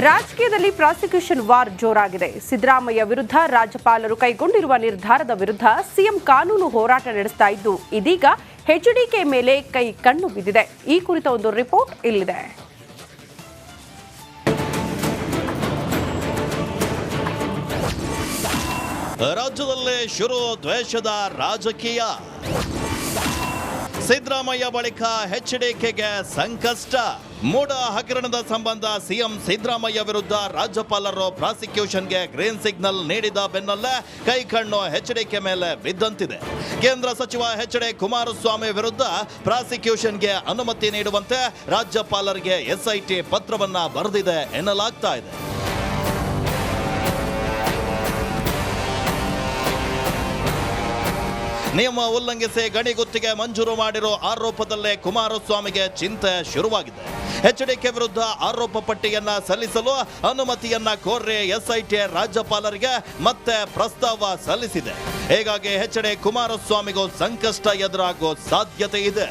ರಾಜಕೀಯದಲ್ಲಿ prosecution war ಜೋರಾಗಿದೆ. Siddaramaiah ವಿರುದ್ಧ ರಾಜ್ಯಪಾಲರು ಕೈಗೊಂಡಿರುವ ನಿರ್ಧಾರದ ವಿರುದ್ಧ ಸಿಎಂ ಕಾನೂನು ಹೋರಾಟ ನಡೆಸ್ತಾ ಇದ್ದು, ಇದೀಗ ಎಚ್ಡಿಕೆ ಮೇಲೆ ಕೈ ಕಣ್ಣು ಬಿದ್ದಿದೆ. ಈ ಕುರಿತ ಒಂದು ರಿಪೋರ್ಟ್ ಇಲ್ಲಿದೆ. ರಾಜ್ಯದಲ್ಲೇ ಶುರು ದ್ವೇಷದ ರಾಜಕೀಯ. ಸಿದ್ದರಾಮಯ್ಯ ಬಳಿಕ ಎಚ್ಡಿಕೆಗೆ ಸಂಕಷ್ಟ. ಮೂಡ ಹಗರಣದ ಸಂಬಂಧ ಸಿಎಂ ಸಿದ್ದರಾಮಯ್ಯ ವಿರುದ್ಧ ರಾಜ್ಯಪಾಲರು ಪ್ರಾಸಿಕ್ಯೂಷನ್ಗೆ ಗ್ರೀನ್ ಸಿಗ್ನಲ್ ನೀಡಿದ ಬೆನ್ನಲ್ಲೇ ಕೈಕಣ್ಣು ಎಚ್ಡಿಕೆ ಮೇಲೆ ಬಿದ್ದಂತಿದೆ. ಕೇಂದ್ರ ಸಚಿವ ಎಚ್.ಡಿ. ಕುಮಾರಸ್ವಾಮಿ ವಿರುದ್ಧ ಪ್ರಾಸಿಕ್ಯೂಷನ್ಗೆ ಅನುಮತಿ ನೀಡುವಂತೆ ರಾಜ್ಯಪಾಲರಿಗೆ ಎಸ್ಐಟಿ ಪತ್ರವನ್ನ ಬರೆದಿದೆ ಎನ್ನಲಾಗ್ತಾ ಇದೆ. ನಿಯಮ ಉಲ್ಲಂಘಿಸಿ ಗಣಿ ಗುತ್ತಿಗೆ ಮಂಜೂರು ಮಾಡಿರೋ ಆರೋಪದಲ್ಲೇ ಕುಮಾರಸ್ವಾಮಿಗೆ ಚಿಂತೆ ಶುರುವಾಗಿದೆ. ಎಚ್ಡಿಕೆ ವಿರುದ್ಧ ಆರೋಪ ಪಟ್ಟಿಯನ್ನ ಸಲ್ಲಿಸಲು ಅನುಮತಿಯನ್ನ ಕೋರಿ ಎಸ್ಐಟಿ ರಾಜ್ಯಪಾಲರಿಗೆ ಮತ್ತೆ ಪ್ರಸ್ತಾವ ಸಲ್ಲಿಸಿದೆ. ಹೀಗಾಗಿ ಎಚ್.ಡಿ. ಕುಮಾರಸ್ವಾಮಿಗೂ ಸಂಕಷ್ಟ ಎದುರಾಗೋ ಸಾಧ್ಯತೆ ಇದೆ.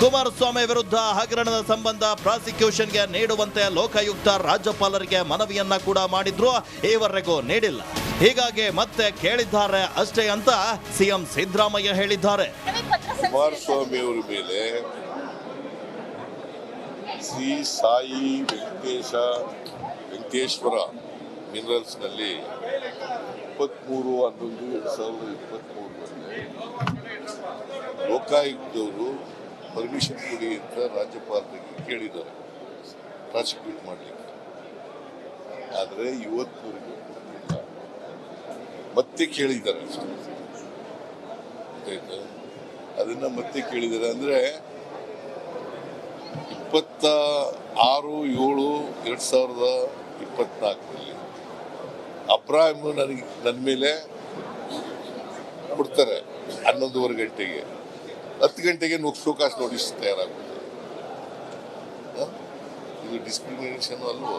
ಕುಮಾರಸ್ವಾಮಿ ವಿರುದ್ಧ ಹಗರಣದ ಸಂಬಂಧ ಪ್ರಾಸಿಕ್ಯೂಷನ್ಗೆ ನೀಡುವಂತೆ ಲೋಕಾಯುಕ್ತ ರಾಜ್ಯಪಾಲರಿಗೆ ಮನವಿಯನ್ನ ಕೂಡ ಮಾಡಿದ್ರು, ಈವರೆಗೂ ನೀಡಿಲ್ಲ. ಹೀಗಾಗಿ ಮತ್ತೆ ಕೇಳಿದ್ದಾರೆ ಅಷ್ಟೇ ಅಂತ ಸಿಎಂ ಸಿದ್ದರಾಮಯ್ಯ ಹೇಳಿದ್ದಾರೆ. ಕುಮಾರಸ್ವಾಮಿ ಅವರ ಮೇಲೆ ಶ್ರೀ ಸಾಯಿ ವೆಂಕಟೇಶ್ವರ ಮಿನರಲ್ಸ್ ನಲ್ಲಿ 23/11/2023 ಲೋಕಾಯುಕ್ತವರು ಪರ್ಮಿಷನ್ ಕೊಡಿ ಅಂತ ರಾಜ್ಯಪಾಲರಿಗೆ ಕೇಳಿದ್ದಾರೆ ಪ್ರಾಸಿಕ್ಯೂಟ್ ಮಾಡಲಿಕ್ಕೆ. ಆದರೆ ಇವತ್ತುವರೆಗೂ ಮತ್ತೆ ಕೇಳಿದ್ದಾರೆ. ಅದನ್ನ ಮತ್ತೆ ಕೇಳಿದ್ದಾರೆ ಅಂದ್ರೆ 26/7/2024 ಅಬ್ರಾಹಿಂ ನನ್ನ ಮೇಲೆ ಕೊಡ್ತಾರೆ 11:15 ಗಂಟೆಗೆ. 10 ಗಂಟೆಗೆ ಶೋಕಾಸ್ ನೋಟಿಸ್ ತಯಾರಾಗುತ್ತೆ. ಇದು ಡಿಸ್ಕ್ರಿಮಿನೇಷನ್ ಅಲ್ವೋ?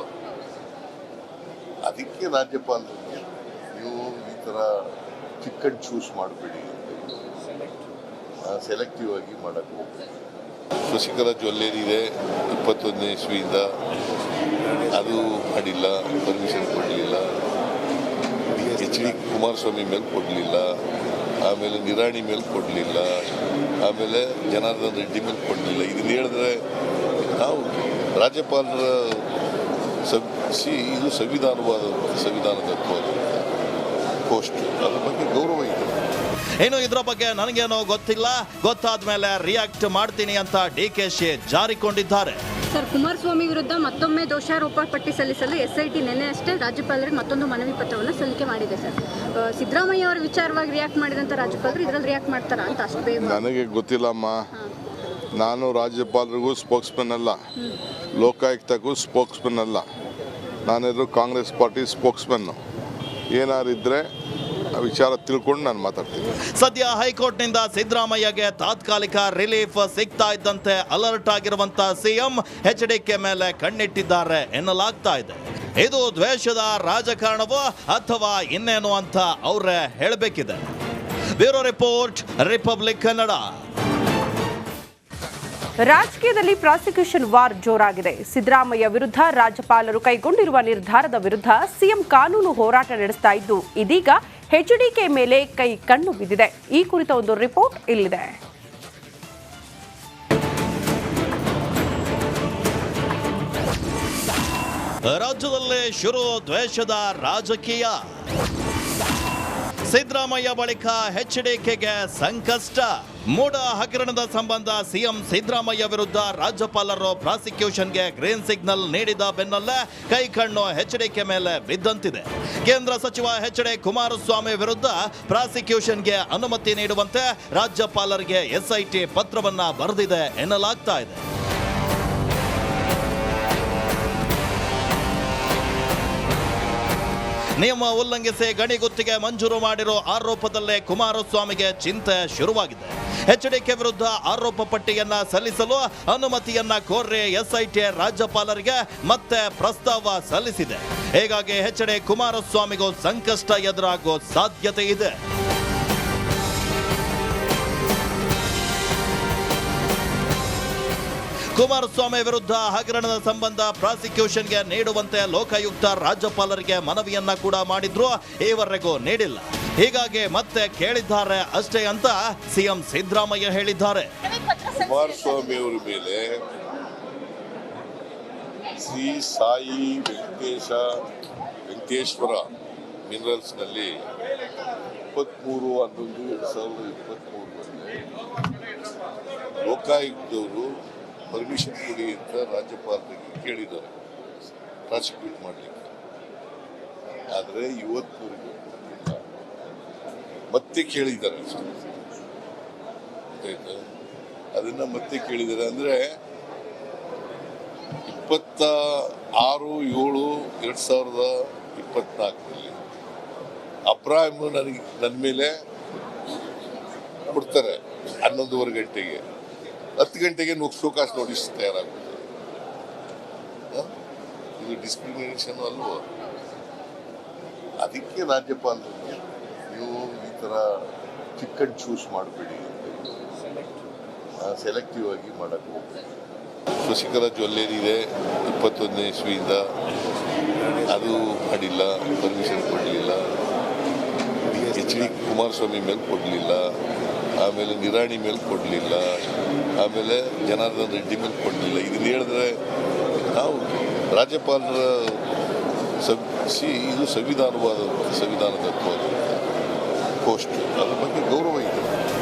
ಅದಕ್ಕೆ ರಾಜ್ಯಪಾಲರು ನೀವು ಈ ಥರ ಚಿಕ್ ಅಂಡ್ ಚೂಸ್ ಮಾಡಬೇಡಿ, ಸೆಲೆಕ್ಟಿವ್ ಆಗಿ ಮಾಡಕ್ಕೆ ಹೋಗ್ಬೇಡಿ. ಶಶಿಕಲಾ ಜ್ಯುವೆಲ್ಲರಿ ಇದೆ 21ನೇ ಇಸ್ವಿಯಿಂದ, ಅದು ಮಾಡಿಲ್ಲ, ಪರ್ಮಿಷನ್ ಕೊಡಲಿಲ್ಲ. ಎಚ್.ಡಿ. ಕುಮಾರಸ್ವಾಮಿ ಮೇಲೆ ಕೊಡಲಿಲ್ಲ, ಆಮೇಲೆ ನಿರಾಣಿ ಮೇಲೆ ಕೊಡಲಿಲ್ಲ, ಆಮೇಲೆ ಜನಾರ್ದನ್ ರೆಡ್ಡಿ ಮೇಲೆ ಕೊಡಲಿಲ್ಲ. ಇದನ್ನ ಹೇಳಿದ್ರೆ ನಾವು ರಾಜ್ಯಪಾಲರ ಇದು ಸಂವಿಧಾನದತ್ವದ ಪೋಸ್ಟ್, ಅದ್ರ ಬಗ್ಗೆ ಗೌರವ ಇದೆ. ಇನ್ನು ಇದರ ಬಗ್ಗೆ ನನಗೇನೋ ಗೊತ್ತಿಲ್ಲ, ಗೊತ್ತಾದ್ಮೇಲೆ ರಿಯಾಕ್ಟ್ ಮಾಡ್ತೀನಿ ಅಂತ ಡಿಕೆಶಿ ಜಾರಿಕೊಂಡಿದ್ದಾರೆ. ಸರ್, ಕುಮಾರಸ್ವಾಮಿ ವಿರುದ್ಧ ಮತ್ತೊಮ್ಮೆ ದೋಷಾರೋಪ ಪಟ್ಟಿ ಸಲ್ಲಿಸಲು ಎಸ್ಐಟಿ ನಿನ್ನೆ ಅಷ್ಟೇ ರಾಜ್ಯಪಾಲರಿಗೆ ಮತ್ತೊಂದು ಮನವಿ ಪತ್ರವನ್ನು ಸಲ್ಲಿಕೆ ಮಾಡಿದೆ. ಸರ್, ಸಿದ್ದರಾಮಯ್ಯ ಅವರ ವಿಚಾರವಾಗಿ ರಿಯಾಕ್ಟ್ ಮಾಡಿದಂಥ ರಾಜ್ಯಪಾಲರು ಇದರಲ್ಲಿ ರಿಯಾಕ್ಟ್ ಮಾಡ್ತಾರಾ ಅಂತ ಅಷ್ಟು ಬೇಗ ನನಗೆ ಗೊತ್ತಿಲ್ಲಮ್ಮ. ನಾನು ರಾಜ್ಯಪಾಲರಿಗೂ ಸ್ಪೋಕ್ಸ್ಮನ್ ಅಲ್ಲ, ಲೋಕಾಯುಕ್ತಕ್ಕೂ ಸ್ಪೋಕ್ಸ್ಮನ್ ಅಲ್ಲ. ನಾನಿದ್ರು ಕಾಂಗ್ರೆಸ್ ಪಾರ್ಟಿ ಸ್ಪೋಕ್ಸ್ಮನ್ನು. ಏನಾರಿದ್ರೆ ವಿಚಾರ ತಿಳ್ಕೊಂಡು ನಾನು ಮಾತಾಡ್ತೀನಿ. ಸದ್ಯ ಹೈಕೋರ್ಟ್ನಿಂದ ಸಿದ್ದರಾಮಯ್ಯಗೆ ತಾತ್ಕಾಲಿಕ ರಿಲೀಫ್ ಸಿಗ್ತಾ ಇದ್ದಂತೆ ಅಲರ್ಟ್ ಆಗಿರುವಂತ ಸಿಎಂ ಎಚ್ಡಿಕೆ ಮೇಲೆ ಕಣ್ಣಿಟ್ಟಿದ್ದಾರೆ ಎನ್ನಲಾಗ್ತಾ ಇದೆ. ಇದು ದ್ವೇಷದ ರಾಜಕಾರಣವೋ ಅಥವಾ ಇನ್ನೇನು ಅಂತ ಅವರೇ ಹೇಳಬೇಕಿದೆ. Bureau report, republic Kannada. ರಾಜಕೀಯದಲ್ಲಿ ಪ್ರಾಸಿಕ್ಯೂಷನ್ ವಾರ್ ಜೋರಾಗಿದೆ. ಸಿದ್ದರಾಮಯ್ಯ ವಿರುದ್ಧ ರಾಜ್ಯಪಾಲರು ಕೈಗೊಂಡಿರುವ ನಿರ್ಧಾರದ ವಿರುದ್ಧ ಸಿಎಂ ಕಾನೂನು ಹೋರಾಟ ನಡೆಸ್ತಾ ಇದ್ದು, ಇದೀಗ ಎಚ್ಡಿಕೆ ಮೇಲೆ ಕೈ ಕಣ್ಣು ಬಿದ್ದಿದೆ. ಈ ಕುರಿತ ಒಂದು ರಿಪೋರ್ಟ್ ಇಲ್ಲಿದೆ. ರಾಜ್ಯದಲ್ಲೇ ಶುರು ದ್ವೇಷದ ರಾಜಕೀಯ. ಸಿದ್ದರಾಮಯ್ಯ ಬಳಿಕ ಎಚ್ಡಿಕೆಗೆ ಸಂಕಷ್ಟ. ಮೂಡ ಹಗರಣದ ಸಂಬಂಧ ಸಿಎಂ ಸಿದ್ದರಾಮಯ್ಯ ವಿರುದ್ಧ ರಾಜ್ಯಪಾಲರು ಪ್ರಾಸಿಕ್ಯೂಷನ್ಗೆ ಗ್ರೀನ್ ಸಿಗ್ನಲ್ ನೀಡಿದ ಬೆನ್ನಲ್ಲೇ ಕೈಕಣ್ಣು ಎಚ್ಡಿಕೆ ಮೇಲೆ ಬಿದ್ದಂತಿದೆ. ಕೇಂದ್ರ ಸಚಿವ ಎಚ್.ಡಿ. ಕುಮಾರಸ್ವಾಮಿ ವಿರುದ್ಧ ಪ್ರಾಸಿಕ್ಯೂಷನ್ಗೆ ಅನುಮತಿ ನೀಡುವಂತೆ ರಾಜ್ಯಪಾಲರಿಗೆ ಎಸ್ಐಟಿ ಪತ್ರವನ್ನ ಬರೆದಿದೆ ಎನ್ನಲಾಗ್ತಾ ಇದೆ. ನಿಯಮ ಉಲ್ಲಂಘಿಸಿ ಗಣಿ ಗುತ್ತಿಗೆ ಮಂಜೂರು ಮಾಡಿರೋ ಆರೋಪದಲ್ಲೇ ಕುಮಾರಸ್ವಾಮಿಗೆ ಚಿಂತೆ ಶುರುವಾಗಿದೆ. ಎಚ್ಡಿಕೆ ವಿರುದ್ಧ ಆರೋಪ ಪಟ್ಟಿಯನ್ನ ಸಲ್ಲಿಸಲು ಅನುಮತಿಯನ್ನ ಕೋರಿ ಎಸ್ಐಟಿ ರಾಜ್ಯಪಾಲರಿಗೆ ಮತ್ತೆ ಪ್ರಸ್ತಾವ ಸಲ್ಲಿಸಿದೆ. ಹೀಗಾಗಿ ಎಚ್.ಡಿ. ಕುಮಾರಸ್ವಾಮಿಗೂ ಸಂಕಷ್ಟ ಎದುರಾಗೋ ಸಾಧ್ಯತೆ ಇದೆ. ಕುಮಾರಸ್ವಾಮಿ ವಿರುದ್ಧ ಹಗರಣದ ಸಂಬಂಧ ಪ್ರಾಸಿಕ್ಯೂಷನ್ಗೆ ನೀಡುವಂತೆ ಲೋಕಾಯುಕ್ತ ರಾಜ್ಯಪಾಲರಿಗೆ ಮನವಿಯನ್ನ ಕೂಡ ಮಾಡಿದ್ರು, ಈವರೆಗೂ ನೀಡಿಲ್ಲ. ಹೀಗಾಗಿ ಮತ್ತೆ ಕೇಳಿದ್ದಾರೆ ಅಷ್ಟೇ ಅಂತ ಸಿಎಂ ಸಿದ್ದರಾಮಯ್ಯ ಹೇಳಿದ್ದಾರೆ. ಕುಮಾರಸ್ವಾಮಿ ಅವರ ಮೇಲೆ ಶ್ರೀ ಸಾಯಿ ವೆಂಕಟೇಶ್ವರ ಮಿನರಲ್ಸ್ ನಲ್ಲಿ 23/11/2023 ಲೋಕಾಯುಕ್ತವರು ಪರ್ಮಿಷನ್ ಕೊಡಿ ಅಂತ ರಾಜ್ಯಪಾಲರಿಗೆ ಕೇಳಿದ್ದಾರೆ ಪ್ರಾಸಿಕ್ಯೂಟ್ ಮಾಡಲಿಕ್ಕೆ. ಆದರೆ ಇವತ್ತುವರೆಗೂ ಮತ್ತೆ ಕೇಳಿದ್ದಾರೆ. ಅದನ್ನ ಮತ್ತೆ ಕೇಳಿದ್ದಾರೆ ಅಂದ್ರೆ 26/7/2024 ಅಬ್ರಾಹಿಂ ನನ್ನ ಮೇಲೆ ಕೊಡ್ತಾರೆ 11:15 ಗಂಟೆಗೆ. 10 ಗಂಟೆಗೆ ಶೋಕಾಸ್ ನೋಟಿಸ್ ತಯಾರಾಗುತ್ತೆ. ಇದು ಡಿಸ್ಕ್ರಿಮಿನೇಷನ್ ಅಲ್ವೋ? ಅದಕ್ಕೆ ರಾಜ್ಯಪಾಲರು ನೀವು ಈ ತರ ಚಿಕ್ ಅಂಡ್ ಚೂಸ್ ಮಾಡಬೇಡಿ, ಸೆಲೆಕ್ಟಿವ್ ಆಗಿ ಮಾಡಕ್ಕೆ ಹೋಗ್ಬೇಡಿ. ಶಶಿಕಲಾ ಜ್ಯುವೆಲ್ಲರಿ ಇದೆ 21ನೇ ಇಸ್ವಿಯಿಂದ, ಅದು ಮಾಡಿಲ್ಲ, ಪರ್ಮಿಷನ್ ಕೊಡಲಿಲ್ಲ. HD ಕುಮಾರಸ್ವಾಮಿ ಮೇಲೆ ಕೊಡಲಿಲ್ಲ, ಆಮೇಲೆ ನಿರಾಣಿ ಮೇಲೆ ಕೊಡಲಿಲ್ಲ, ಆಮೇಲೆ ಜನಾರ್ದನ್ ರೆಡ್ಡಿ ಮೇಲೆ ಕೊಡಲಿಲ್ಲ. ಇದನ್ನ ಹೇಳಿದ್ರೆ ನಾವು ರಾಜ್ಯಪಾಲರ ಇದು ಸಂವಿಧಾನದತ್ವದ ಪೋಸ್ಟ್, ಅದ್ರ ಬಗ್ಗೆ ಗೌರವ ಇದೆ.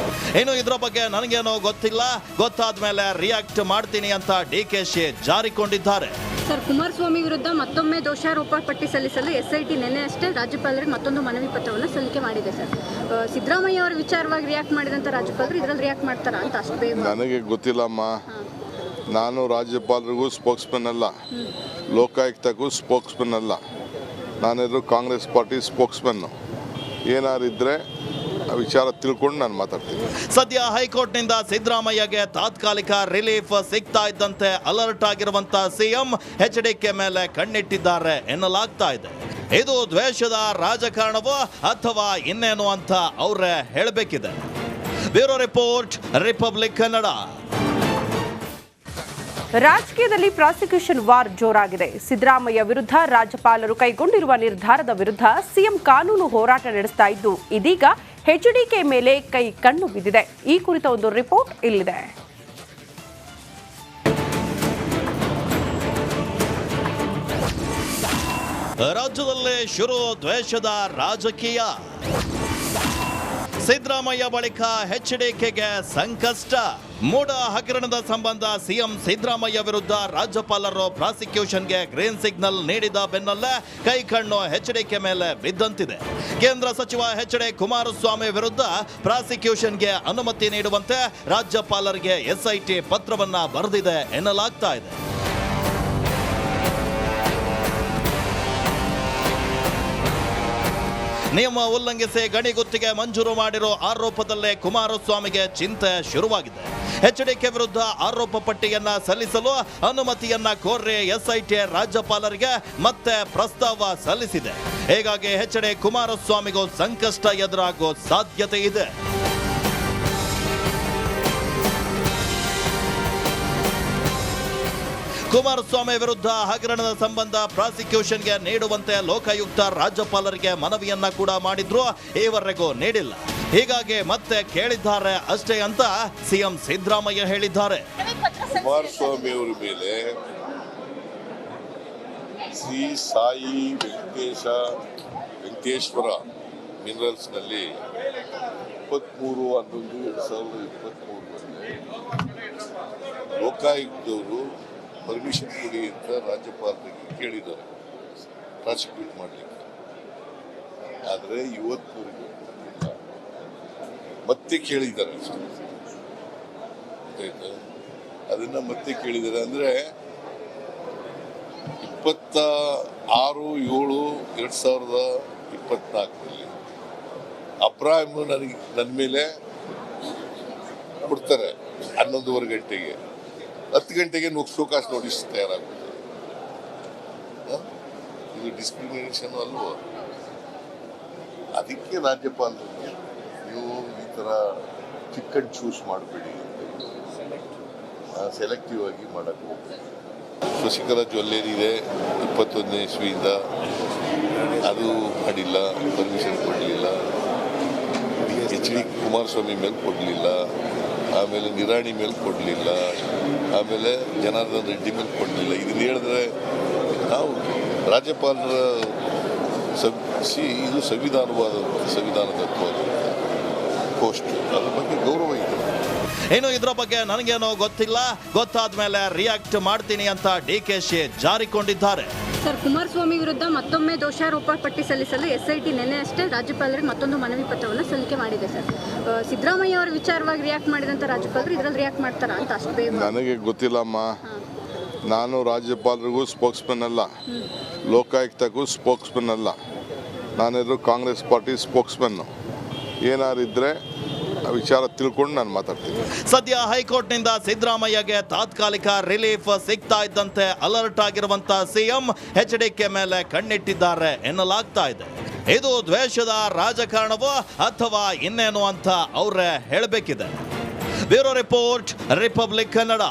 ಇನ್ನು ಇದರ ಬಗ್ಗೆ ನನಗೇನೋ ಗೊತ್ತಿಲ್ಲ, ಗೊತ್ತಾದ್ಮೇಲೆ ರಿಯಾಕ್ಟ್ ಮಾಡ್ತೀನಿ ಅಂತ DKC ಜಾರಿಕೊಂಡಿದ್ದಾರೆ. ಸರ್, ಕುಮಾರಸ್ವಾಮಿ ವಿರುದ್ಧ ಮತ್ತೊಮ್ಮೆ ದೋಷಾರೋಪ ಪಟ್ಟಿ ಸಲ್ಲಿಸಲು SIT ನಿನ್ನೆ ಅಷ್ಟೇ ರಾಜ್ಯಪಾಲರಿಗೆ ಮತ್ತೊಂದು ಮನವಿ ಪತ್ರವನ್ನು ಸಲ್ಲಿಕೆ ಮಾಡಿದೆ. ಸರ್, ಸಿದ್ದರಾಮಯ್ಯ ಅವರ ವಿಚಾರವಾಗಿ ರಿಯಾಕ್ಟ್ ಮಾಡಿದಂತ ರಾಜ್ಯಪಾಲರು ಇದರಲ್ಲಿ ರಿಯಾಕ್ಟ್ ಮಾಡ್ತಾರಾ ಅಂತ ಅಷ್ಟು ಬೇಗ ನನಗೆ ಗೊತ್ತಿಲ್ಲಮ್ಮ. ನಾನು ರಾಜ್ಯಪಾಲರಿಗೂ ಸ್ಪೋಕ್ಸ್ಮನ್ ಅಲ್ಲ, ಲೋಕಾಯುಕ್ತಕ್ಕೂ ಸ್ಪೋಕ್ಸ್ಮನ್ ಅಲ್ಲ. ನಾನೆಲ್ಲರೂ ಕಾಂಗ್ರೆಸ್ ಪಾರ್ಟಿ ಸ್ಪೋಕ್ಸ್ಮನ್. ಏನಾರಿದ್ರೆ ವಿಚಾರ ತಿಳ್ಕೊಂಡು ನಾನು ಮಾತಾಡ್ತೀನಿ. ಸದ್ಯ ಹೈಕೋರ್ಟ್ನಿಂದ ಸಿದ್ದರಾಮಯ್ಯಗೆ ತಾತ್ಕಾಲಿಕ ರಿಲೀಫ್ ಸಿಗ್ತಾ ಇದ್ದಂತೆ ಅಲರ್ಟ್ ಆಗಿರುವಂತ ಸಿಎಂ HDK ಮೇಲೆ ಕಣ್ಣಿಟ್ಟಿದ್ದಾರೆ ಎನ್ನಲಾಗ್ತಾ ಇದೆ. ಇದು ದ್ವೇಷದ ರಾಜಕಾರಣವೋ ಅಥವಾ ಇನ್ನೇನು ಅಂತ ಅವರೇ ಹೇಳಬೇಕಿದೆ. Bureau report, republic Kannada. ರಾಜಕೀಯದಲ್ಲಿ ಪ್ರಾಸಿಕ್ಯೂಷನ್ ವಾರ್ ಜೋರಾಗಿದೆ. ಸಿದ್ದರಾಮಯ್ಯ ವಿರುದ್ಧ ರಾಜ್ಯಪಾಲರು ಕೈಗೊಂಡಿರುವ ನಿರ್ಧಾರದ ವಿರುದ್ಧ ಸಿಎಂ ಕಾನೂನು ಹೋರಾಟ ನಡೆಸ್ತಾ ಇದ್ದು, ಇದೀಗ HDK ಮೇಲೆ ಕೈ ಕಣ್ಣು ಬಿದ್ದಿದೆ. ಈ ಕುರಿತ ಒಂದು ರಿಪೋರ್ಟ್ ಇಲ್ಲಿದೆ. ರಾಜ್ಯದಲ್ಲೇ ಶುರು ದ್ವೇಷದ ರಾಜಕೀಯ. ಸಿದ್ದರಾಮಯ್ಯ ಬಳಿಕ HDKಗೆ ಸಂಕಷ್ಟ. ಮೂಡ ಹಗರಣದ ಸಂಬಂಧ ಸಿಎಂ ಸಿದ್ದರಾಮಯ್ಯ ವಿರುದ್ಧ ರಾಜ್ಯಪಾಲರು ಪ್ರಾಸಿಕ್ಯೂಷನ್ಗೆ ಗ್ರೀನ್ ಸಿಗ್ನಲ್ ನೀಡಿದ ಬೆನ್ನಲ್ಲೇ ಕೈಕಣ್ಣು HDK ಮೇಲೆ ಬಿದ್ದಂತಿದೆ. ಕೇಂದ್ರ ಸಚಿವ HD ಕುಮಾರಸ್ವಾಮಿ ವಿರುದ್ಧ ಪ್ರಾಸಿಕ್ಯೂಷನ್ಗೆ ಅನುಮತಿ ನೀಡುವಂತೆ ರಾಜ್ಯಪಾಲರಿಗೆ SIT ಪತ್ರವನ್ನ ಬರೆದಿದೆ ಎನ್ನಲಾಗ್ತಾ ಇದೆ. ನಿಯಮ ಉಲ್ಲಂಘಿಸಿ ಗಣಿ ಗುತ್ತಿಗೆ ಮಂಜೂರು ಮಾಡಿರೋ ಆರೋಪದಲ್ಲೇ ಕುಮಾರಸ್ವಾಮಿಗೆ ಚಿಂತೆ ಶುರುವಾಗಿದೆ. HDK ವಿರುದ್ಧ ಆರೋಪ ಪಟ್ಟಿಯನ್ನ ಸಲ್ಲಿಸಲು ಅನುಮತಿಯನ್ನ ಕೋರಿ SIT ರಾಜ್ಯಪಾಲರಿಗೆ ಮತ್ತೆ ಪ್ರಸ್ತಾವ ಸಲ್ಲಿಸಿದೆ. ಹೀಗಾಗಿ HD ಕುಮಾರಸ್ವಾಮಿಗೂ ಸಂಕಷ್ಟ ಎದುರಾಗೋ ಸಾಧ್ಯತೆ ಇದೆ. ಕುಮಾರಸ್ವಾಮಿ ವಿರುದ್ಧ ಹಗರಣದ ಸಂಬಂಧ ಪ್ರಾಸಿಕ್ಯೂಷನ್ಗೆ ನೀಡುವಂತೆ ಲೋಕಾಯುಕ್ತ ರಾಜ್ಯಪಾಲರಿಗೆ ಮನವಿಯನ್ನ ಕೂಡ ಮಾಡಿದ್ರು, ಈವರೆಗೂ ನೀಡಿಲ್ಲ. ಹೀಗಾಗಿ ಮತ್ತೆ ಕೇಳಿದ್ದಾರೆ ಅಷ್ಟೇ ಅಂತ ಸಿಎಂ ಸಿದ್ದರಾಮಯ್ಯ ಹೇಳಿದ್ದಾರೆ. ಕುಮಾರಸ್ವಾಮಿ ಅವರ ಮೇಲೆ ಶ್ರೀ ಸಾಯಿ ವೆಂಕಟೇಶ್ವರ ಮಿನರಲ್ಸ್ ನಲ್ಲಿ 23/11/2023 ಲೋಕಾಯುಕ್ತವರು ಪರ್ಮಿಷನ್ ಕೊಡಿ ಅಂತ ರಾಜ್ಯಪಾಲರಿಗೆ ಕೇಳಿದ್ದಾರೆ ಪ್ರಾಸಿಕ್ಯೂಟ್ ಮಾಡಲಿಕ್ಕೆ. ಆದರೆ ಇವತ್ತುವರೆಗೂ ಮತ್ತೆ ಕೇಳಿದ್ದಾರೆ. ಅದನ್ನ ಮತ್ತೆ ಕೇಳಿದ್ದಾರೆ ಅಂದ್ರೆ 26/7/2024 ಅಬ್ರಾಹಿಂ ನನ್ನ ಮೇಲೆ ಕೊಡ್ತಾರೆ 11:15 ಗಂಟೆಗೆ. 10 ಗಂಟೆಗೆ ಶೋಕಾಸ್ ನೋಟಿಸ್ ತಯಾರಾಗುತ್ತೆ. ಇದು ಡಿಸ್ಕ್ರಿಮಿನೇಷನ್ ಅಲ್ವೋ? ಅದಕ್ಕೆ ರಾಜ್ಯಪಾಲರು ನೀವು ಈ ತರ ಚಿಕ್ ಅಂಡ್ ಚೂಸ್ ಮಾಡಬೇಡಿ, ಸೆಲೆಕ್ಟಿವ್ ಆಗಿ ಮಾಡಕ್ಕೆ ಹೋಗ್ಬೇಕು. ಶಶಿಕಲಾ ಜ್ಯುವೆಲ್ಲರಿದೆ 21ನೇ ಇಸ್ವಿಯಿಂದ, ಅದು ಮಾಡಿಲ್ಲ, ಪರ್ಮಿಷನ್ ಕೊಡಲಿಲ್ಲ. HD ಕುಮಾರಸ್ವಾಮಿ ಮೇಲೆ ಕೊಡಲಿಲ್ಲ, ಆಮೇಲೆ ನಿರಾಣಿ ಮೇಲೆ ಕೊಡಲಿಲ್ಲ, ಆಮೇಲೆ ಜನಾರ್ದನ್ ರೆಡ್ಡಿ ಮೇಲೆ ಕೊಡಲಿಲ್ಲ. ಇದನ್ನ ಹೇಳಿದ್ರೆ ನಾವು ರಾಜ್ಯಪಾಲರ ಇದು ಸಂವಿಧಾನದತ್ವದ ಪೋಸ್ಟ್, ಅದ್ರ ಬಗ್ಗೆ ಗೌರವ ಇದೆ. ಇನ್ನು ಇದ್ರ ಬಗ್ಗೆ ನನಗೇನೋ ಗೊತ್ತಿಲ್ಲ, ಗೊತ್ತಾದ್ಮೇಲೆ ರಿಯಾಕ್ಟ್ ಮಾಡ್ತೀನಿ ಅಂತ DKಶಿ ಜಾರಿಕೊಂಡಿದ್ದಾರೆ. ಸರ್, ಕುಮಾರಸ್ವಾಮಿ ವಿರುದ್ಧ ಮತ್ತೊಮ್ಮೆ ದೋಷಾರೋಪ ಪಟ್ಟಿ ಸಲ್ಲಿಸಲು SIT ನಿನ್ನೆ ಅಷ್ಟೇ ರಾಜ್ಯಪಾಲರಿಗೆ ಮತ್ತೊಂದು ಮನವಿ ಪತ್ರವನ್ನು ಸಲ್ಲಿಕೆ ಮಾಡಿದೆ ಸರ್. ಸಿದ್ದರಾಮಯ್ಯ ಅವರ ವಿಚಾರವಾಗಿ ರಿಯಾಕ್ಟ್ ಮಾಡಿದಂಥ ರಾಜ್ಯಪಾಲರು ಇದರಲ್ಲಿ ರಿಯಾಕ್ಟ್ ಮಾಡ್ತಾರಾ ಅಂತ ಅಷ್ಟು ಬೇಗ? ನನಗೆ ಗೊತ್ತಿಲ್ಲಮ್ಮ. ನಾನು ರಾಜ್ಯಪಾಲರಿಗೂ ಸ್ಪೋಕ್ಸ್ಮನ್ ಅಲ್ಲ, ಲೋಕಾಯುಕ್ತಕ್ಕೂ ಸ್ಪೋಕ್ಸ್ಮನ್ ಅಲ್ಲ. ನಾನೆಲ್ಲರೂ ಕಾಂಗ್ರೆಸ್ ಪಾರ್ಟಿ ಸ್ಪೋಕ್ಸ್ಮನ್ನು. ಏನಾರಿದ್ರೆ ವಿಚಾರ ತಿಳ್ಕೊಂಡು ನಾನು ಮಾತಾಡ್ತೀನಿ. ಸದ್ಯ ಹೈಕೋರ್ಟ್ನಿಂದ ಸಿದ್ದರಾಮಯ್ಯಗೆ ತಾತ್ಕಾಲಿಕ ರಿಲೀಫ್ ಸಿಗ್ತಾ ಇದ್ದಂತೆ ಅಲರ್ಟ್ ಆಗಿರುವಂತ ಸಿಎಂ HDK ಮೇಲೆ ಕಣ್ಣಿಟ್ಟಿದ್ದಾರೆ ಎನ್ನಲಾಗ್ತಾ ಇದೆ. ಇದು ದ್ವೇಷದ ರಾಜಕಾರಣವೋ ಅಥವಾ ಇನ್ನೇನು ಅಂತ ಅವರೇ ಹೇಳಬೇಕಿದೆ. Bureau report, republic Kannada.